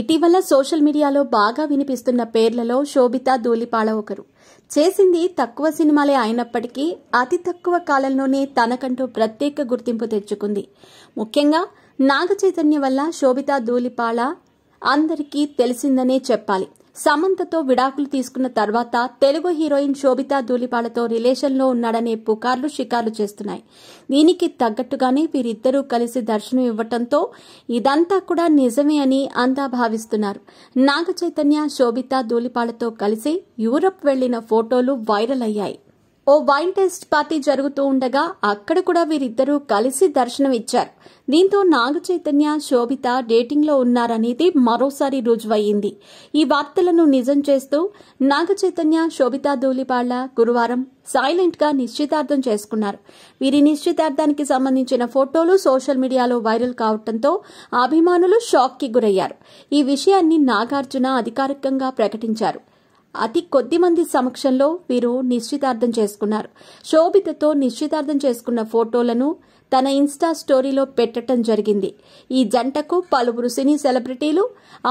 ఇటీవల సోషల్ మీడియాలో బాగా వినిపిస్తున్న పేర్లలో శోభితా ధూళిపాళ ఒకరు. చేసింది తక్కువ సినిమాలే అయినప్పటికీ అతి తక్కువ కాలంలోనే తనకంటూ ప్రత్యేక గుర్తింపు తెచ్చుకుంది. ముఖ్యంగా నాగ చైతన్య వల్ల శోభితా ధూళిపాళ అందరికీ తెలిసిందనే చెప్పాలి. సమంతతో విడాకులు తీసుకున్న తర్వాత తెలుగు హీరోయిన్ శోభితా ధూళిపాళతో రిలేషన్లో ఉన్నాడనే పుకార్లు షికార్లు చేస్తున్నాయి. దీనికి తగ్గట్టుగానే వీరిద్దరూ కలిసి దర్శనం ఇవ్వటంతో ఇదంతా కూడా నిజమే అని అంతా భావిస్తున్నారు. నాగ చైతన్య శోభితా ధూళిపాళతో కలిసి యూరప్ వెళ్లిన ఫోటోలు వైరల్ అయ్యాయి. ఓ వైన్ టెస్ట్ పార్టీ జరుగుతూ ఉండగా అక్కడ కూడా వీరిద్దరూ కలిసి దర్శనం ఇచ్చారు. దీంతో నాగ చైతన్య శోభిత డేటింగ్ లో ఉన్నారనేది మరోసారి రుజువయ్యింది. ఈ వార్తలను నిజం చేస్తూ నాగ చైతన్య శోభితా ధూళిపాళ గురువారం సైలెంట్ గా నిశ్చితార్థం చేసుకున్నారు. వీరి నిశ్చితార్థానికి సంబంధించిన ఫోటోలు సోషల్ మీడియాలో వైరల్ కావడంతో అభిమానులు షాక్ కి గురయ్యారు. ఈ విషయాన్ని నాగార్జున అధికారికంగా ప్రకటించారు. అతి కొద్ది మంది సమక్షంలో వీరు నిశ్చితార్థం చేసుకున్నారు. శోభితతో నిశ్చితార్థం చేసుకున్న ఫోటోలను తన ఇన్స్టా స్టోరీలో పెట్టడం జరిగింది. ఈ జంటకు పలువురు సినీ సెలబ్రిటీలు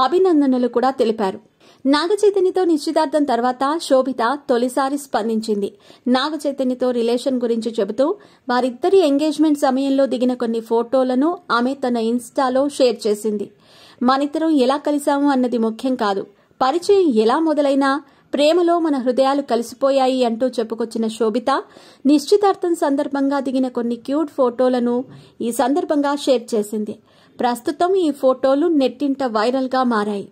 అభినందనలు కూడా తెలిపారు. నాగ చైతన్యతో నిశ్చితార్థం తర్వాత శోభిత తొలిసారి స్పందించింది. నాగ చైతన్యతో రిలేషన్ గురించి చెబుతూ వారిద్దరి ఎంగేజ్మెంట్ సమయంలో దిగిన కొన్ని ఫోటోలను ఆమె తన ఇన్స్టాలో షేర్ చేసింది. మనిద్దరం ఎలా కలిశాము అన్నది ముఖ్యం కాదు, పరిచయం ఎలా మొదలైనా ప్రేమలో మన హృదయాలు కలిసిపోయాయి అంటూ చెప్పుకొచ్చిన శోభిత నిశ్చితార్థం సందర్భంగా దిగిన కొన్ని క్యూట్ ఫోటోలను ఈ సందర్భంగా షేర్ చేసింది. ప్రస్తుతం ఈ ఫోటోలు నెట్టింట వైరల్ గా మారాయి.